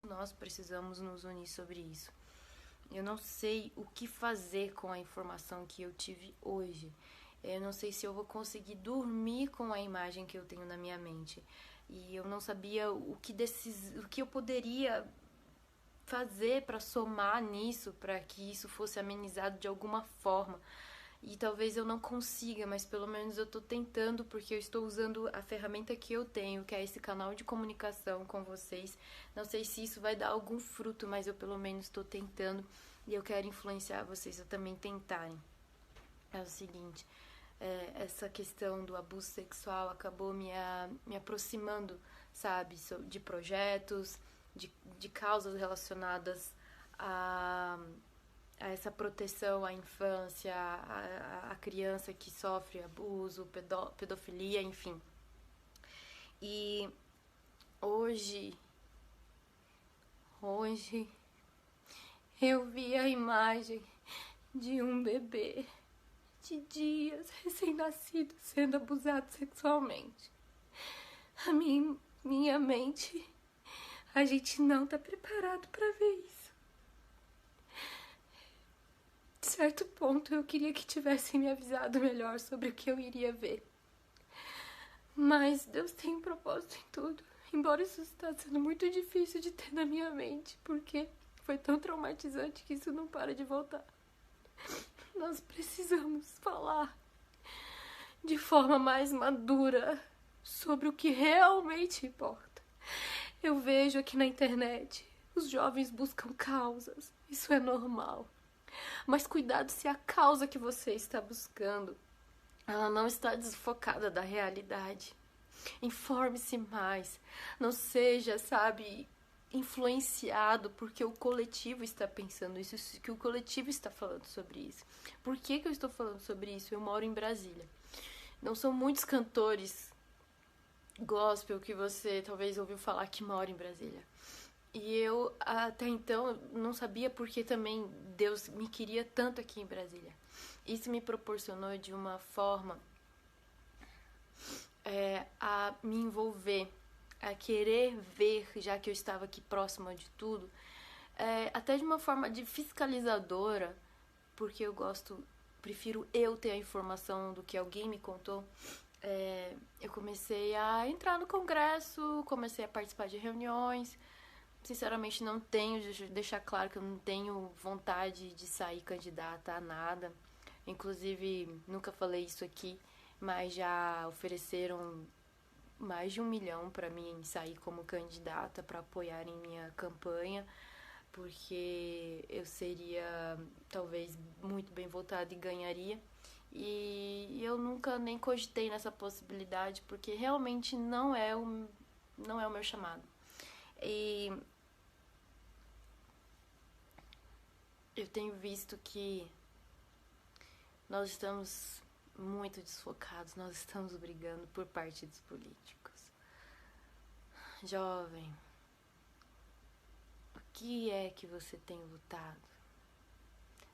Nós precisamos nos unir sobre isso. Eu não sei o que fazer com a informação que eu tive hoje. Eu não sei se eu vou conseguir dormir com a imagem que eu tenho na minha mente. E eu não sabia o que eu poderia fazer para somar nisso, para que isso fosse amenizado de alguma forma. E talvez eu não consiga, mas pelo menos eu tô tentando, porque eu estou usando a ferramenta que eu tenho, que é esse canal de comunicação com vocês. Não sei se isso vai dar algum fruto, mas eu pelo menos estou tentando e eu quero influenciar vocês a também tentarem. É o seguinte, essa questão do abuso sexual acabou me aproximando, sabe, de projetos, de causas relacionadas a essa proteção à infância, à criança que sofre abuso, pedofilia, enfim. E hoje eu vi a imagem de um bebê de dias recém-nascido sendo abusado sexualmente. A minha mente, a gente não tá preparado para ver isso. De certo ponto, eu queria que tivessem me avisado melhor sobre o que eu iria ver. Mas Deus tem um propósito em tudo. Embora isso está sendo muito difícil de ter na minha mente, porque foi tão traumatizante que isso não para de voltar. Nós precisamos falar de forma mais madura sobre o que realmente importa. Eu vejo aqui na internet, os jovens buscam causas. Isso é normal. Mas cuidado se a causa que você está buscando, ela não está desfocada da realidade. Informe-se mais. Não seja, sabe, influenciado porque o coletivo está pensando isso, que o coletivo está falando sobre isso. Por que eu estou falando sobre isso? Eu moro em Brasília. Não são muitos cantores gospel que você talvez ouviu falar que mora em Brasília. E eu até então não sabia porque também Deus me queria tanto aqui em Brasília. Isso me proporcionou de uma forma a me envolver, a querer ver, já que eu estava aqui próxima de tudo, até de uma forma de fiscalizadora, porque prefiro eu ter a informação do que alguém me contou. Eu comecei a entrar no congresso, comecei a participar de reuniões. Sinceramente, não tenho, deixar claro que eu não tenho vontade de sair candidata a nada. Inclusive, nunca falei isso aqui, mas já ofereceram mais de 1 milhão para mim sair como candidata para apoiar em minha campanha, porque eu seria talvez muito bem votada e ganharia. E eu nunca nem cogitei nessa possibilidade, porque realmente não é o meu chamado. E eu tenho visto que nós estamos muito desfocados, nós estamos brigando por partidos políticos. Jovem, o que é que você tem votado?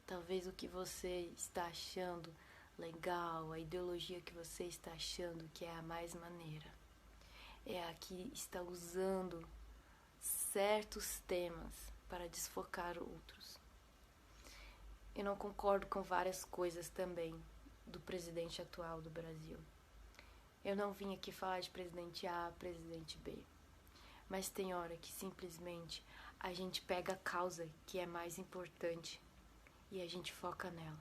Talvez o que você está achando legal, a ideologia que você está achando que é a mais maneira, é a que está usando certos temas para desfocar outros. Eu não concordo com várias coisas também do presidente atual do Brasil. Eu não vim aqui falar de presidente A, presidente B. Mas tem hora que simplesmente a gente pega a causa que é mais importante e a gente foca nela.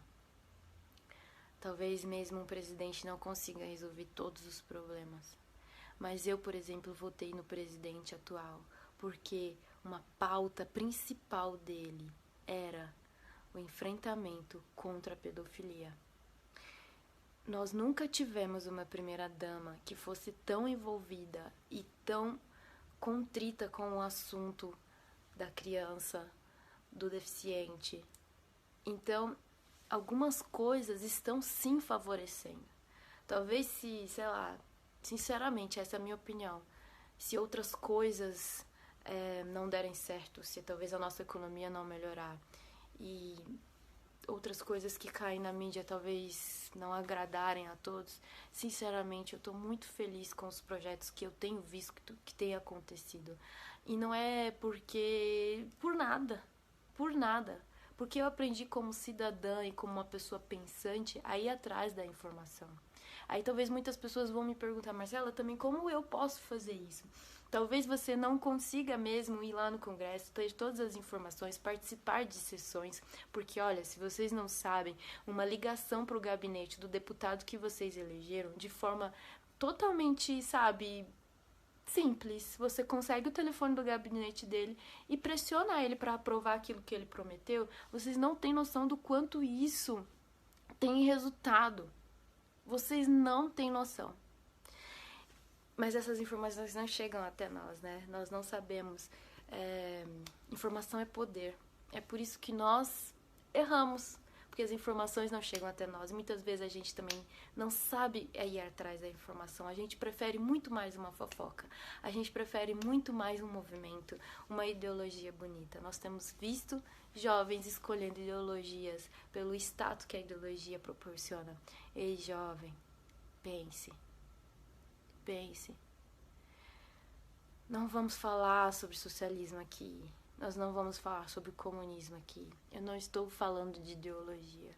Talvez mesmo um presidente não consiga resolver todos os problemas. Mas eu, por exemplo, votei no presidente atual porque uma pauta principal dele era o enfrentamento contra a pedofilia. Nós nunca tivemos uma primeira-dama que fosse tão envolvida e tão contrita com o assunto da criança, do deficiente. Então, algumas coisas estão sim favorecendo. Talvez se, sei lá, sinceramente, essa é a minha opinião, se outras coisas não derem certo, se talvez a nossa economia não melhorar e outras coisas que caem na mídia talvez não agradarem a todos. Sinceramente, eu tô muito feliz com os projetos que eu tenho visto que tem acontecido. E não é porque... por nada. Porque eu aprendi como cidadã e como uma pessoa pensante a ir atrás da informação. Aí talvez muitas pessoas vão me perguntar, Marcela, também como eu posso fazer isso? Talvez você não consiga mesmo ir lá no Congresso, ter todas as informações, participar de sessões, porque olha, se vocês não sabem, uma ligação para o gabinete do deputado que vocês elegeram, de forma totalmente, sabe, simples. Você consegue o telefone do gabinete dele e pressiona ele para aprovar aquilo que ele prometeu. Vocês não têm noção do quanto isso tem resultado. Vocês não têm noção. Mas essas informações não chegam até nós, né? Nós não sabemos. Informação é poder. É por isso que nós erramos. Porque as informações não chegam até nós. Muitas vezes a gente também não sabe ir atrás da informação. A gente prefere muito mais uma fofoca. A gente prefere muito mais um movimento, uma ideologia bonita. Nós temos visto jovens escolhendo ideologias pelo status que a ideologia proporciona. Ei, jovem, pense. Não vamos falar sobre socialismo aqui. Nós não vamos falar sobre comunismo aqui. Eu não estou falando de ideologia.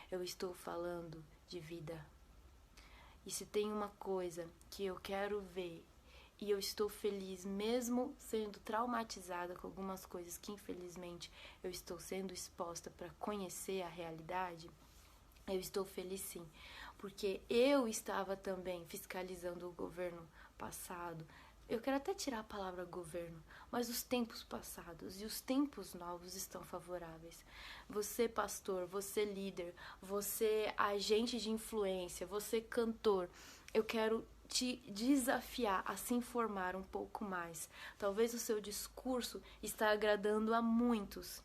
Eu estou falando de vida. E se tem uma coisa que eu quero ver, e eu estou feliz mesmo sendo traumatizada com algumas coisas que infelizmente eu estou sendo exposta para conhecer a realidade, eu estou feliz sim. Porque eu estava também fiscalizando o governo passado. Eu quero até tirar a palavra governo, mas os tempos passados e os tempos novos estão favoráveis. Você, pastor, você, líder, você, agente de influência, você, cantor, eu quero te desafiar a se informar um pouco mais. Talvez o seu discurso está agradando a muitos,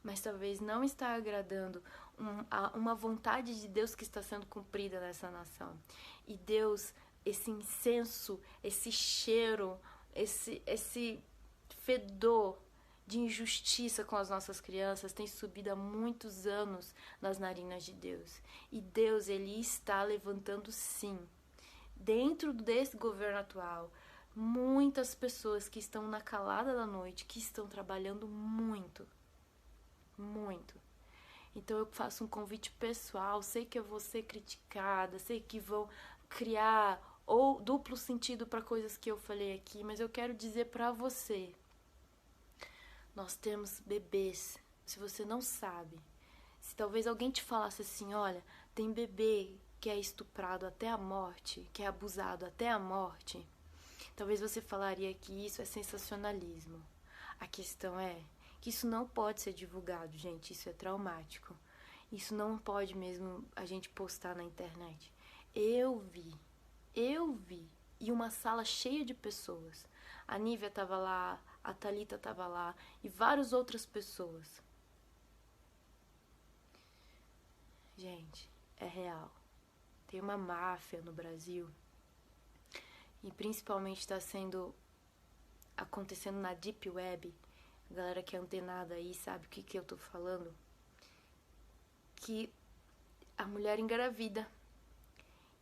mas talvez não está agradando uma vontade de Deus que está sendo cumprida nessa nação. E Deus, esse incenso, esse cheiro, esse fedor de injustiça com as nossas crianças tem subido há muitos anos nas narinas de Deus. E Deus, Ele está levantando sim, dentro desse governo atual, muitas pessoas que estão na calada da noite, que estão trabalhando muito. Então eu faço um convite pessoal, sei que eu vou ser criticada, sei que vou criar ou duplo sentido para coisas que eu falei aqui, mas eu quero dizer para você, nós temos bebês, se você não sabe, se talvez alguém te falasse assim, olha, tem bebê que é estuprado até a morte, que é abusado até a morte, talvez você falaria que isso é sensacionalismo. A questão é que isso não pode ser divulgado, gente, isso é traumático. Isso não pode mesmo a gente postar na internet. Eu vi, e uma sala cheia de pessoas. A Nívia tava lá, a Thalita tava lá, e várias outras pessoas. Gente, é real. Tem uma máfia no Brasil, e principalmente está acontecendo na Deep Web. A galera que é antenada aí sabe o que eu tô falando. Que a mulher engravida.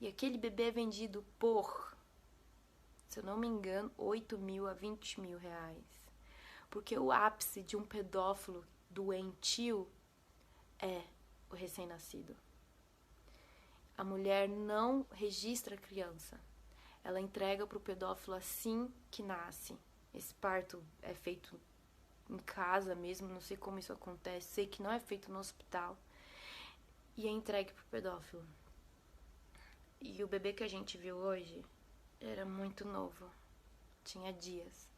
E aquele bebê é vendido por, se eu não me engano, 8 mil a 20 mil reais. Porque o ápice de um pedófilo doentio é o recém-nascido. A mulher não registra a criança. Ela entrega pro pedófilo assim que nasce. Esse parto é feito em casa mesmo, não sei como isso acontece, sei que não é feito no hospital, e é entregue pro pedófilo. E o bebê que a gente viu hoje era muito novo, tinha dias.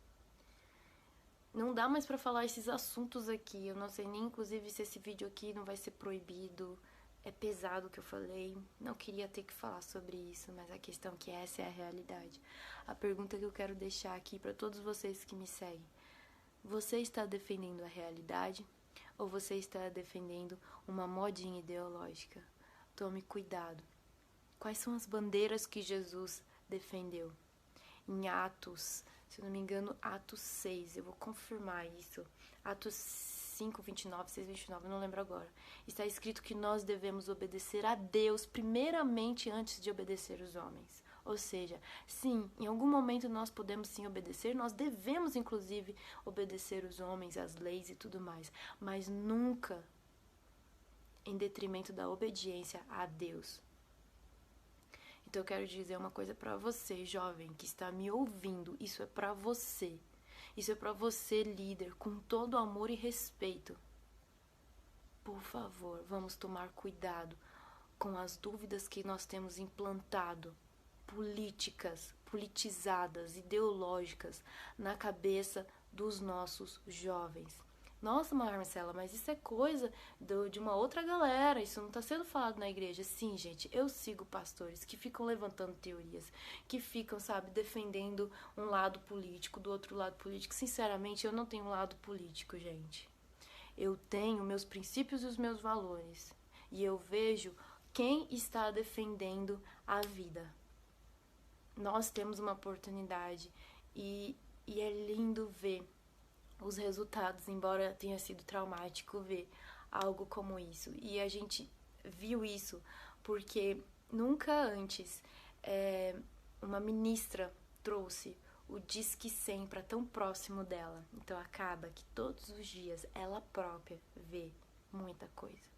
Não dá mais pra falar esses assuntos aqui, eu não sei nem inclusive se esse vídeo aqui não vai ser proibido, é pesado o que eu falei, não queria ter que falar sobre isso, mas a questão é que essa é a realidade. A pergunta que eu quero deixar aqui pra todos vocês que me seguem: você está defendendo a realidade ou você está defendendo uma modinha ideológica? Tome cuidado. Quais são as bandeiras que Jesus defendeu? Em Atos, se eu não me engano, Atos 6, eu vou confirmar isso. Atos 5, 29, 6, 29, não lembro agora. Está escrito que nós devemos obedecer a Deus primeiramente antes de obedecer os homens. Ou seja, sim, em algum momento nós podemos sim obedecer, nós devemos inclusive obedecer os homens, as leis e tudo mais, mas nunca em detrimento da obediência a Deus. Então eu quero dizer uma coisa para você, jovem, que está me ouvindo, isso é para você. Isso é para você, líder, com todo amor e respeito. Por favor, vamos tomar cuidado com as dúvidas que nós temos implantado, políticas, politizadas, ideológicas, na cabeça dos nossos jovens. Nossa, Marcela, mas isso é coisa de uma outra galera, isso não está sendo falado na igreja. Sim, gente, eu sigo pastores que ficam levantando teorias, que ficam, sabe, defendendo um lado político, do outro lado político. Sinceramente, eu não tenho um lado político, gente. Eu tenho meus princípios e os meus valores. E eu vejo quem está defendendo a vida. Nós temos uma oportunidade e é lindo ver os resultados, embora tenha sido traumático ver algo como isso. E a gente viu isso porque nunca antes uma ministra trouxe o Disque 100 para tão próximo dela. Então acaba que todos os dias ela própria vê muita coisa.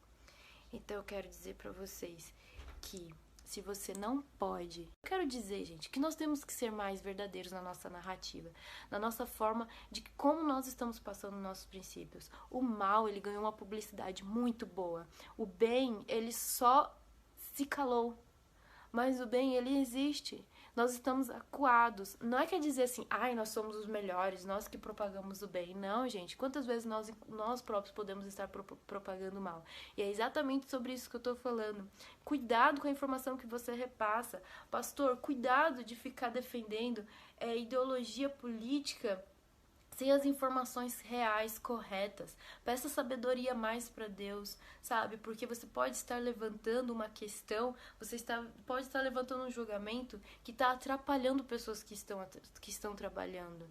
Então eu quero dizer para vocês que se você não pode... Eu quero dizer, gente, que nós temos que ser mais verdadeiros na nossa narrativa, na nossa forma de como nós estamos passando nossos princípios. O mal, ele ganhou uma publicidade muito boa. O bem, ele só se calou. Mas o bem, ele existe. Nós estamos acuados. Não é quer dizer assim, ai, nós somos os melhores, nós que propagamos o bem. Não, gente. Quantas vezes nós próprios podemos estar propagando o mal? E é exatamente sobre isso que eu tô falando. Cuidado com a informação que você repassa. Pastor, cuidado de ficar defendendo ideologia política sem as informações reais, corretas. Peça sabedoria mais para Deus, sabe? Porque você pode estar levantando uma questão, pode estar levantando um julgamento que está atrapalhando pessoas que estão trabalhando.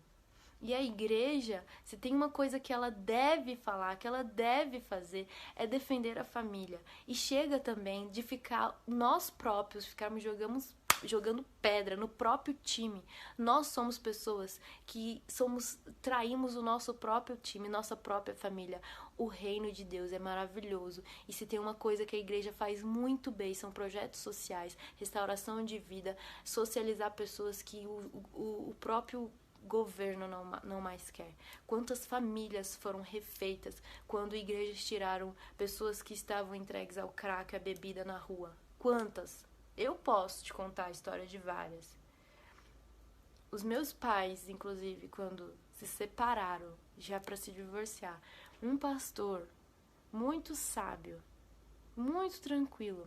E a igreja, se tem uma coisa que ela deve falar, que ela deve fazer, é defender a família. E chega também de nós próprios ficarmos jogando pedra no próprio time. Nós somos pessoas que traímos o nosso próprio time, nossa própria família. O reino de Deus é maravilhoso. E se tem uma coisa que a igreja faz muito bem, são projetos sociais, restauração de vida, socializar pessoas que o próprio governo não mais quer. Quantas famílias foram refeitas quando igrejas tiraram pessoas que estavam entregues ao crack, à bebida na rua? Quantas? Eu posso te contar a história de várias. Os meus pais, inclusive, quando se separaram, já para se divorciar, um pastor muito sábio, muito tranquilo,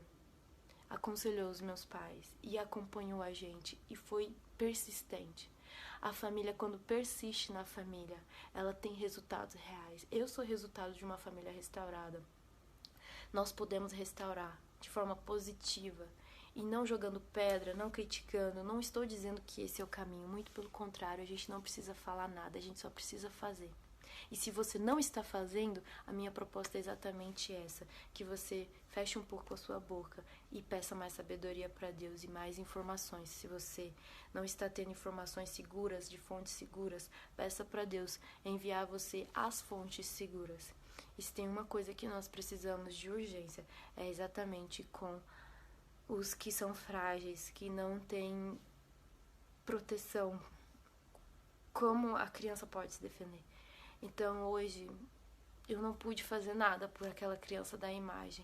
aconselhou os meus pais e acompanhou a gente e foi persistente. A família, quando persiste na família, ela tem resultados reais. Eu sou resultado de uma família restaurada. Nós podemos restaurar de forma positiva e não jogando pedra, não criticando. Não estou dizendo que esse é o caminho, muito pelo contrário, a gente não precisa falar nada, a gente só precisa fazer. E se você não está fazendo, a minha proposta é exatamente essa, que você feche um pouco a sua boca e peça mais sabedoria para Deus e mais informações. Se você não está tendo informações seguras, de fontes seguras, peça para Deus enviar você as fontes seguras. E se tem uma coisa que nós precisamos de urgência, é exatamente com os que são frágeis, que não têm proteção. Como a criança pode se defender? Então hoje eu não pude fazer nada por aquela criança da imagem,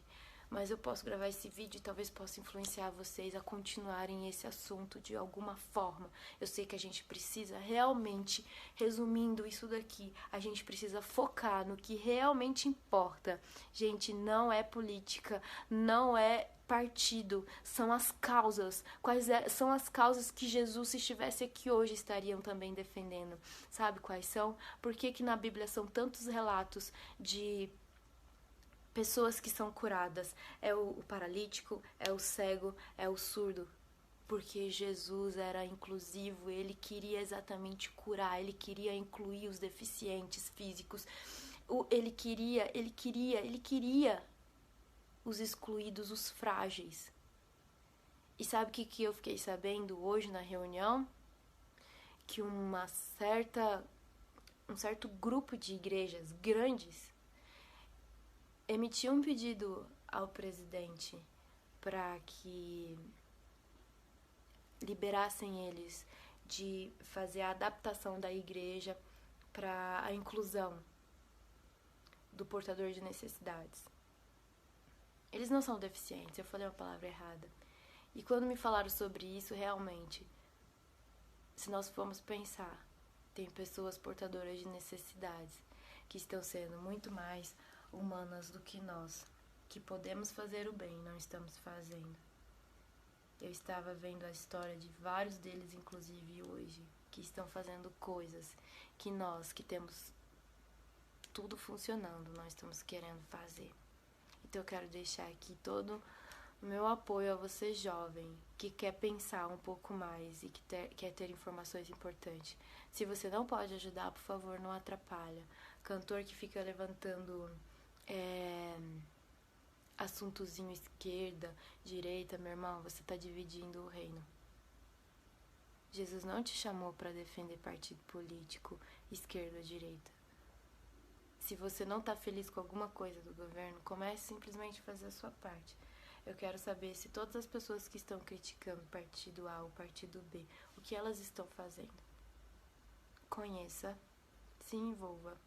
mas eu posso gravar esse vídeo e talvez possa influenciar vocês a continuarem esse assunto de alguma forma. Eu sei que a gente precisa realmente, resumindo isso daqui, a gente precisa focar no que realmente importa. Gente, não é política, não é partido, são as causas. São as causas que Jesus, se estivesse aqui hoje, estariam também defendendo. Sabe quais são? Por que na Bíblia são tantos relatos de pessoas que são curadas? É o paralítico, é o cego, é o surdo. Porque Jesus era inclusivo, ele queria exatamente curar, ele queria incluir os deficientes físicos. Ele queria os excluídos, os frágeis. E sabe o que eu fiquei sabendo hoje na reunião? Que um certo grupo de igrejas grandes emitiu um pedido ao presidente para que liberassem eles de fazer a adaptação da igreja para a inclusão do portador de necessidades. Eles não são deficientes, eu falei uma palavra errada. E quando me falaram sobre isso, realmente, se nós formos pensar, tem pessoas portadoras de necessidades que estão sendo muito mais humanas do que nós, que podemos fazer o bem e não estamos fazendo. Eu estava vendo a história de vários deles, inclusive hoje, que estão fazendo coisas que nós, que temos tudo funcionando, nós estamos querendo fazer. Então eu quero deixar aqui todo o meu apoio a você jovem, que quer pensar um pouco mais e que quer ter informações importantes. Se você não pode ajudar, por favor, não atrapalha. Cantor que fica levantando assuntozinho esquerda, direita, meu irmão, você está dividindo o reino. Jesus não te chamou para defender partido político, esquerda ou direita. Se você não está feliz com alguma coisa do governo, comece simplesmente a fazer a sua parte. Eu quero saber se todas as pessoas que estão criticando o partido A ou o partido B, o que elas estão fazendo. Conheça, se envolva.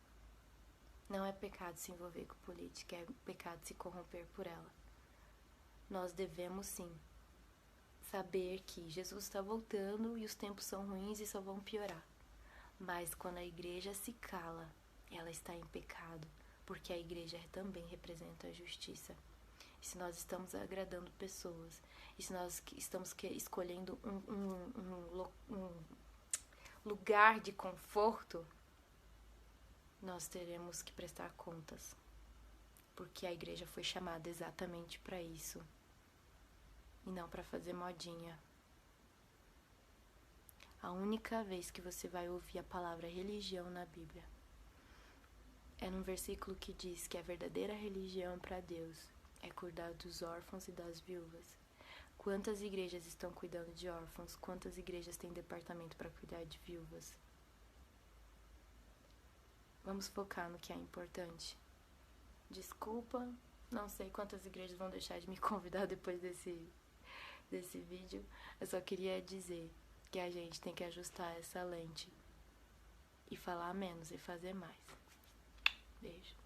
Não é pecado se envolver com política, é pecado se corromper por ela. Nós devemos sim saber que Jesus está voltando e os tempos são ruins e só vão piorar. Mas quando a igreja se cala, ela está em pecado, porque a igreja também representa a justiça. E se nós estamos agradando pessoas, e se nós estamos escolhendo um lugar de conforto, nós teremos que prestar contas, porque a igreja foi chamada exatamente para isso, e não para fazer modinha. A única vez que você vai ouvir a palavra religião na Bíblia é num versículo que diz que a verdadeira religião para Deus é cuidar dos órfãos e das viúvas. Quantas igrejas estão cuidando de órfãos? Quantas igrejas têm departamento para cuidar de viúvas? Vamos focar no que é importante. Desculpa, não sei quantas igrejas vão deixar de me convidar depois desse vídeo. Eu só queria dizer que a gente tem que ajustar essa lente e falar menos e fazer mais. Beijo.